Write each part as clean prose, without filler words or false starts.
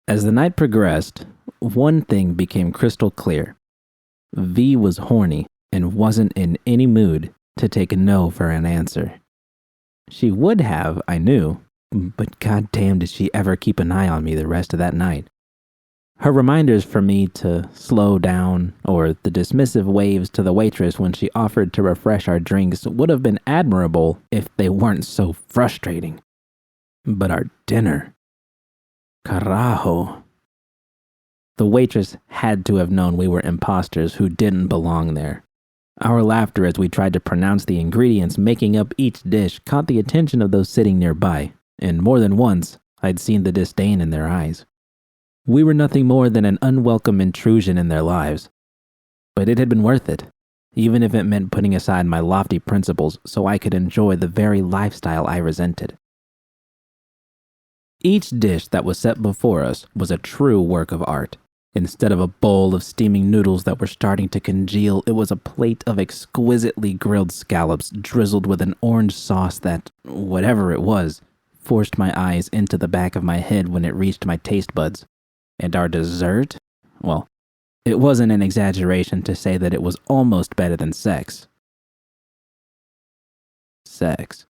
As the night progressed, one thing became crystal clear. V was horny and wasn't in any mood to take a no for an answer. She would have, I knew, but goddamn did she ever keep an eye on me the rest of that night. Her reminders for me to slow down, or the dismissive waves to the waitress when she offered to refresh our drinks, would have been admirable if they weren't so frustrating. But our dinner... Carajo. The waitress had to have known we were imposters who didn't belong there. Our laughter as we tried to pronounce the ingredients making up each dish caught the attention of those sitting nearby, and more than once, I'd seen the disdain in their eyes. We were nothing more than an unwelcome intrusion in their lives. But it had been worth it, even if it meant putting aside my lofty principles so I could enjoy the very lifestyle I resented. Each dish that was set before us was a true work of art. Instead of a bowl of steaming noodles that were starting to congeal, it was a plate of exquisitely grilled scallops drizzled with an orange sauce that, whatever it was, forced my eyes into the back of my head when it reached my taste buds. And our dessert? Well, it wasn't an exaggeration to say that it was almost better than sex. Sex.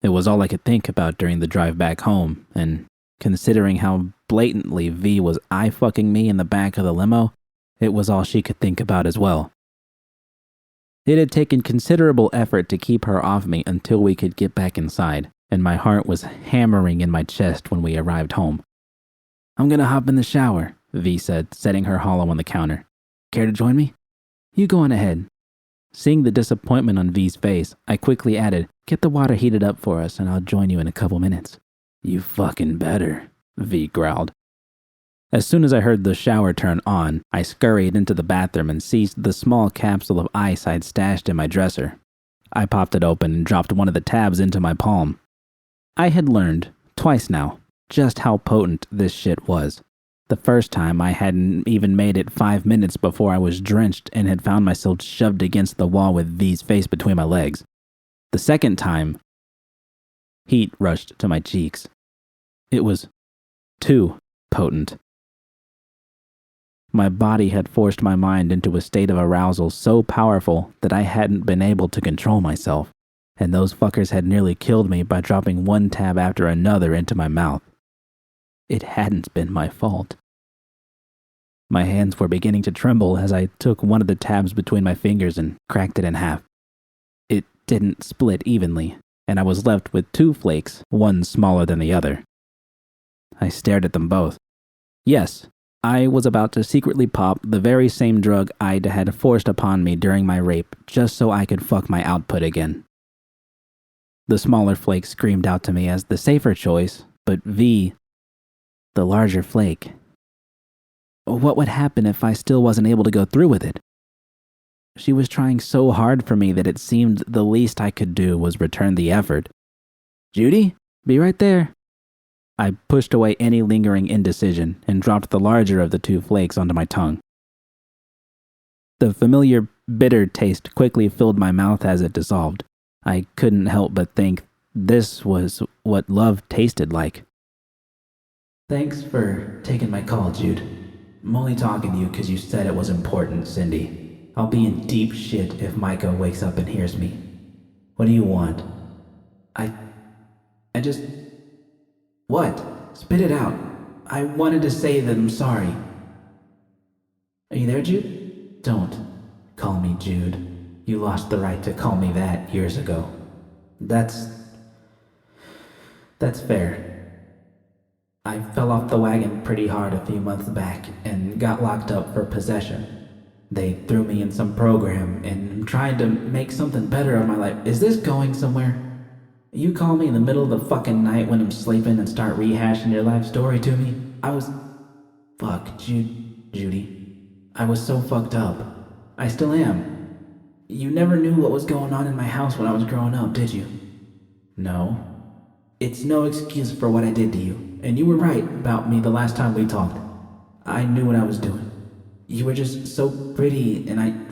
It was all I could think about during the drive back home, and considering how blatantly V was eye-fucking me in the back of the limo, it was all she could think about as well. It had taken considerable effort to keep her off me until we could get back inside, and my heart was hammering in my chest when we arrived home. "I'm gonna hop in the shower," V said, setting her hollow on the counter. "Care to join me?" "You go on ahead." Seeing the disappointment on V's face, I quickly added, "Get the water heated up for us and I'll join you in a couple minutes." "You fucking better," V growled. As soon as I heard the shower turn on, I scurried into the bathroom and seized the small capsule of ice I'd stashed in my dresser. I popped it open and dropped one of the tabs into my palm. I had learned, twice now, just how potent this shit was. The first time I hadn't even made it 5 minutes before I was drenched and had found myself shoved against the wall with V's face between my legs. The second time, heat rushed to my cheeks. It was too potent. My body had forced my mind into a state of arousal so powerful that I hadn't been able to control myself, and those fuckers had nearly killed me by dropping one tab after another into my mouth. It hadn't been my fault. My hands were beginning to tremble as I took one of the tabs between my fingers and cracked it in half. It didn't split evenly, and I was left with 2 flakes, one smaller than the other. I stared at them both. Yes, I was about to secretly pop the very same drug I'd had forced upon me during my rape just so I could fuck my output again. The smaller flake screamed out to me as the safer choice, but V, the larger flake. What would happen if I still wasn't able to go through with it? She was trying so hard for me that it seemed the least I could do was return the effort. "Judy, be right there." I pushed away any lingering indecision and dropped the larger of the 2 flakes onto my tongue. The familiar bitter taste quickly filled my mouth as it dissolved. I couldn't help but think this was what love tasted like. "Thanks for taking my call, Jude. I'm only talking to you because you said it was important, Cindy. I'll be in deep shit if Micah wakes up and hears me. What do you want?" I just... What? Spit it out. I wanted to say that I'm sorry. Are you there, Jude? Don't call me Jude. You lost the right to call me that years ago. That's fair. I fell off the wagon pretty hard a few months back and got locked up for possession. They threw me in some program and I'm trying to make something better of my life. Is this going somewhere? You call me in the middle of the fucking night when I'm sleeping and start rehashing your life story to me? Fuck, Judy. I was so fucked up. I still am. You never knew what was going on in my house when I was growing up, did you? No. It's no excuse for what I did to you, and you were right about me the last time we talked. I knew what I was doing. You were just so pretty, and I'm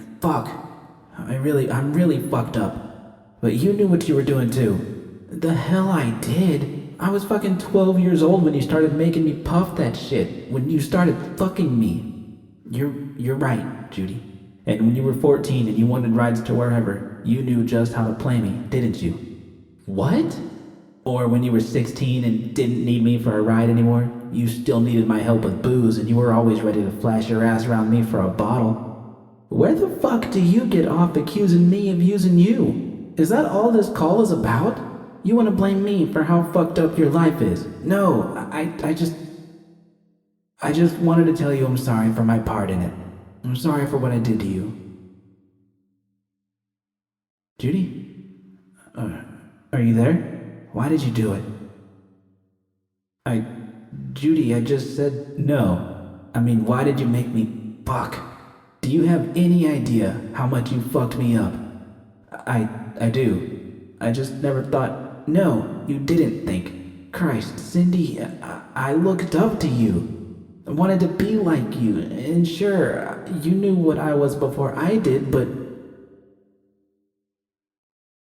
really fucked up. But you knew what you were doing too. The hell I did? I was fucking 12 years old when you started making me puff that shit. When you started fucking me. You're right, Judy. And when you were 14 and you wanted rides to wherever, you knew just how to play me, didn't you? What? Or when you were 16 and didn't need me for a ride anymore, you still needed my help with booze and you were always ready to flash your ass around me for a bottle. Where the fuck do you get off accusing me of using you? Is that all this call is about? You want to blame me for how fucked up your life is? No, I just wanted to tell you I'm sorry for my part in it. I'm sorry for what I did to you. Judy? Are you there? Why did you do it? Judy, I just said no. I mean, why did you make me fuck? Do you have any idea how much you fucked me up? I do. I just never thought. No, you didn't think. Christ, Cindy, I looked up to you. I wanted to be like you, and sure, you knew what I was before I did, but...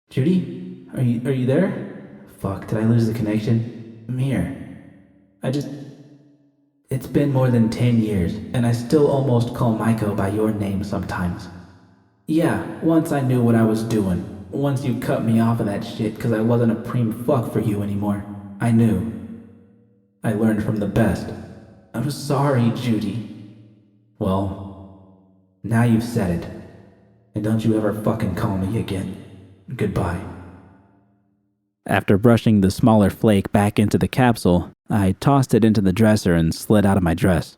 Judy? Are you there? Fuck, did I lose the connection? I'm here. It's been more than 10 years, and I still almost call Maiko by your name sometimes. Yeah, once I knew what I was doing. Once you cut me off of that shit because I wasn't a preem fuck for you anymore. I knew. I learned from the best. I'm sorry, Judy. Well, now you've said it. And don't you ever fucking call me again. Goodbye. After brushing the smaller flake back into the capsule, I tossed it into the dresser and slid out of my dress.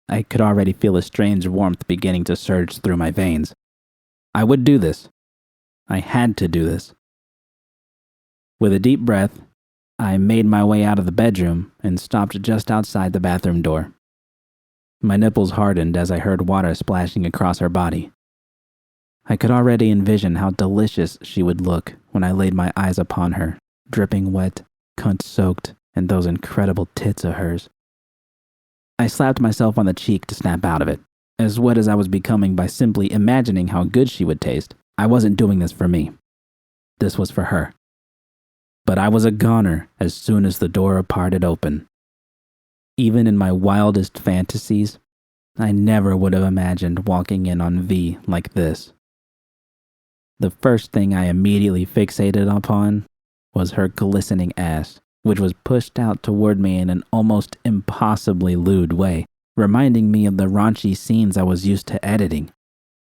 I could already feel a strange warmth beginning to surge through my veins. I would do this. I had to do this. With a deep breath, I made my way out of the bedroom and stopped just outside the bathroom door. My nipples hardened as I heard water splashing across her body. I could already envision how delicious she would look when I laid my eyes upon her, dripping wet, cunt-soaked, and those incredible tits of hers. I slapped myself on the cheek to snap out of it. As wet as I was becoming by simply imagining how good she would taste, I wasn't doing this for me. This was for her. But I was a goner as soon as the door parted open. Even in my wildest fantasies, I never would have imagined walking in on V like this. The first thing I immediately fixated upon was her glistening ass, which was pushed out toward me in an almost impossibly lewd way, reminding me of the raunchy scenes I was used to editing.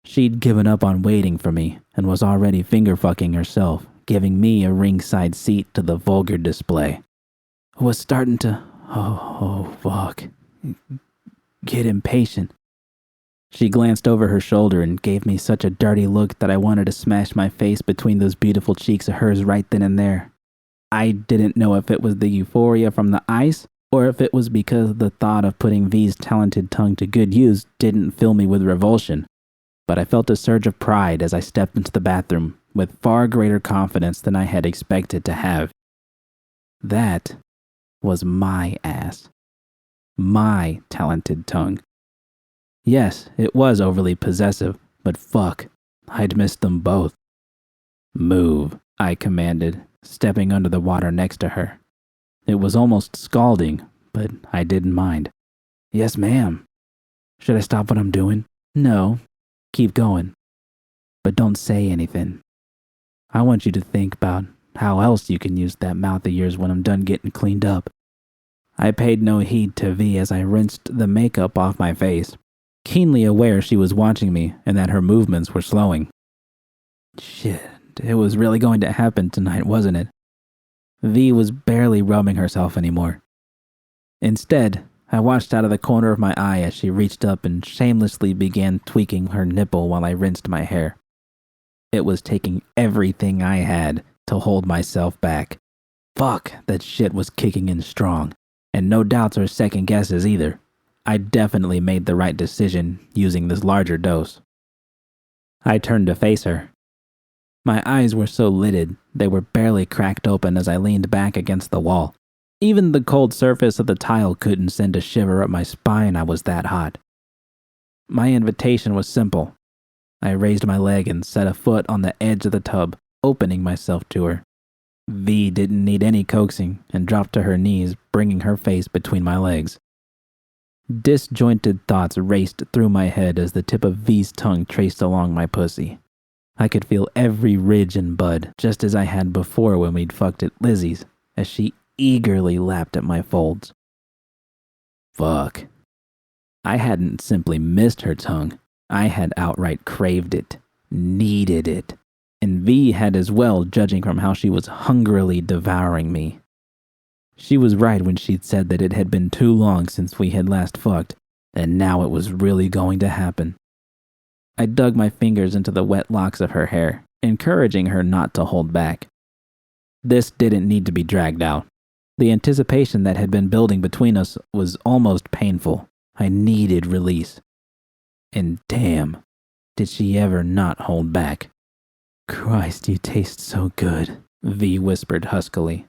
She'd given up on waiting for me and was already finger-fucking herself, giving me a ringside seat to the vulgar display. I was starting to, get impatient. She glanced over her shoulder and gave me such a dirty look that I wanted to smash my face between those beautiful cheeks of hers right then and there. I didn't know if it was the euphoria from the ice, or if it was because the thought of putting V's talented tongue to good use didn't fill me with revulsion. But I felt a surge of pride as I stepped into the bathroom with far greater confidence than I had expected to have. That was my ass. My talented tongue. Yes, it was overly possessive, but fuck, I'd missed them both. Move, I commanded, stepping under the water next to her. It was almost scalding, but I didn't mind. Yes, ma'am. Should I stop what I'm doing? No. Keep going. But don't say anything. I want you to think about how else you can use that mouth of yours when I'm done getting cleaned up. I paid no heed to V as I rinsed the makeup off my face, keenly aware she was watching me and that her movements were slowing. Shit, it was really going to happen tonight, wasn't it? V was barely rubbing herself anymore. Instead, I watched out of the corner of my eye as she reached up and shamelessly began tweaking her nipple while I rinsed my hair. It was taking everything I had to hold myself back. Fuck, that shit was kicking in strong, and no doubts or second guesses either. I definitely made the right decision using this larger dose. I turned to face her. My eyes were so lidded, they were barely cracked open as I leaned back against the wall. Even the cold surface of the tile couldn't send a shiver up my spine, I was that hot. My invitation was simple. I raised my leg and set a foot on the edge of the tub, opening myself to her. V didn't need any coaxing and dropped to her knees, bringing her face between my legs. Disjointed thoughts raced through my head as the tip of V's tongue traced along my pussy. I could feel every ridge and bud, just as I had before when we'd fucked at Lizzie's, as she eagerly lapped at my folds. Fuck. I hadn't simply missed her tongue. I had outright craved it, needed it. And V had as well, judging from how she was hungrily devouring me. She was right when she'd said that it had been too long since we had last fucked, and now it was really going to happen. I dug my fingers into the wet locks of her hair, encouraging her not to hold back. This didn't need to be dragged out. The anticipation that had been building between us was almost painful. I needed release. And damn, did she ever not hold back. "Christ, you taste so good," V whispered huskily.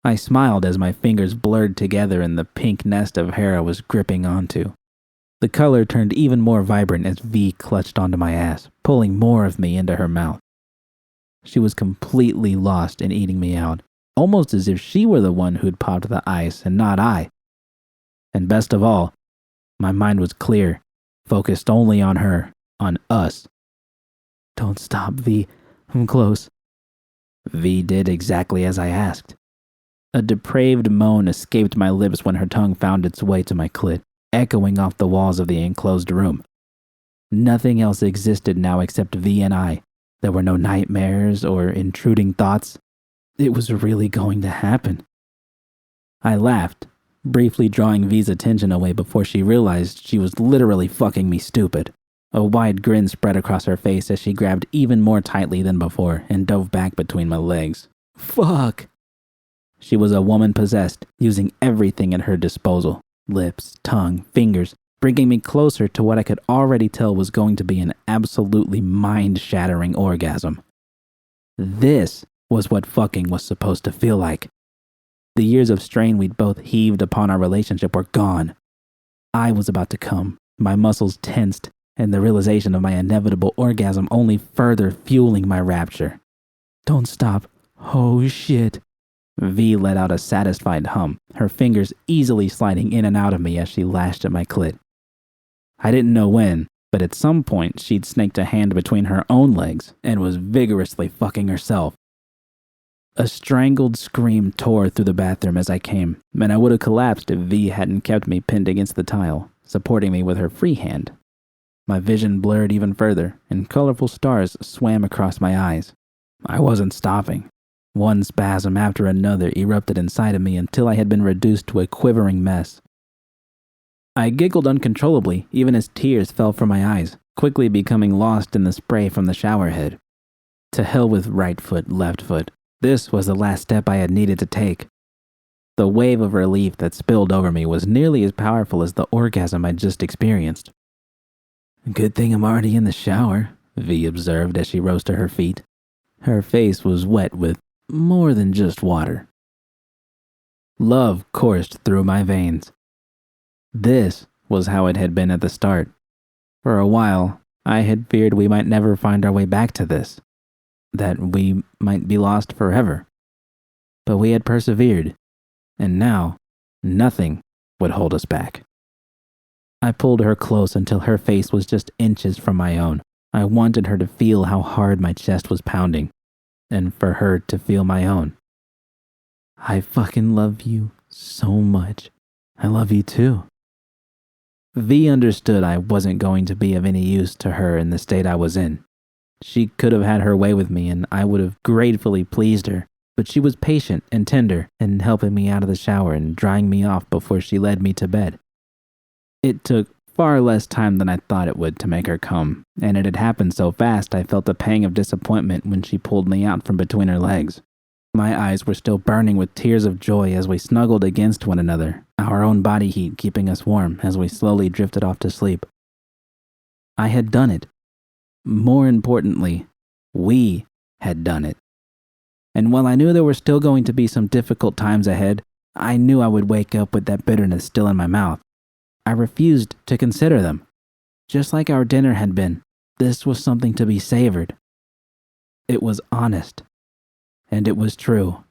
I smiled as my fingers blurred together in the pink nest of hair I was gripping onto. The color turned even more vibrant as V clutched onto my ass, pulling more of me into her mouth. She was completely lost in eating me out, almost as if she were the one who'd popped the ice and not I. And best of all, my mind was clear, focused only on her, on us. "Don't stop, V. I'm close." V did exactly as I asked. A depraved moan escaped my lips when her tongue found its way to my clit, echoing off the walls of the enclosed room. Nothing else existed now except V and I. There were no nightmares or intruding thoughts. It was really going to happen. I laughed, briefly drawing V's attention away before she realized she was literally fucking me stupid. A wide grin spread across her face as she grabbed even more tightly than before and dove back between my legs. Fuck! She was a woman possessed, using everything at her disposal. Lips, tongue, fingers, bringing me closer to what I could already tell was going to be an absolutely mind-shattering orgasm. This was what fucking was supposed to feel like. The years of strain we'd both heaved upon our relationship were gone. I was about to come, my muscles tensed, and the realization of my inevitable orgasm only further fueling my rapture. "Don't stop. Oh shit." V let out a satisfied hum, her fingers easily sliding in and out of me as she lashed at my clit. I didn't know when, but at some point she'd snaked a hand between her own legs and was vigorously fucking herself. A strangled scream tore through the bathroom as I came, and I would have collapsed if V hadn't kept me pinned against the tile, supporting me with her free hand. My vision blurred even further, and colorful stars swam across my eyes. I wasn't stopping. One spasm after another erupted inside of me until I had been reduced to a quivering mess. I giggled uncontrollably, even as tears fell from my eyes, quickly becoming lost in the spray from the shower head. To hell with right foot, left foot. This was the last step I had needed to take. The wave of relief that spilled over me was nearly as powerful as the orgasm I'd just experienced. "Good thing I'm already in the shower," V observed as she rose to her feet. Her face was wet with more than just water. Love coursed through my veins. This was how it had been at the start. For a while, I had feared we might never find our way back to this, that we might be lost forever. But we had persevered, and now nothing would hold us back. I pulled her close until her face was just inches from my own. I wanted her to feel how hard my chest was pounding, and for her to feel my own. "I fucking love you so much. I love you too." V understood I wasn't going to be of any use to her in the state I was in. She could have had her way with me and I would have gratefully pleased her, but she was patient and tender in helping me out of the shower and drying me off before she led me to bed. It took far less time than I thought it would to make her come, and it had happened so fast I felt a pang of disappointment when she pulled me out from between her legs. My eyes were still burning with tears of joy as we snuggled against one another, our own body heat keeping us warm as we slowly drifted off to sleep. I had done it. More importantly, we had done it. And while I knew there were still going to be some difficult times ahead, I knew I would wake up with that bitterness still in my mouth. I refused to consider them. Just like our dinner had been, this was something to be savored. It was honest. And it was true.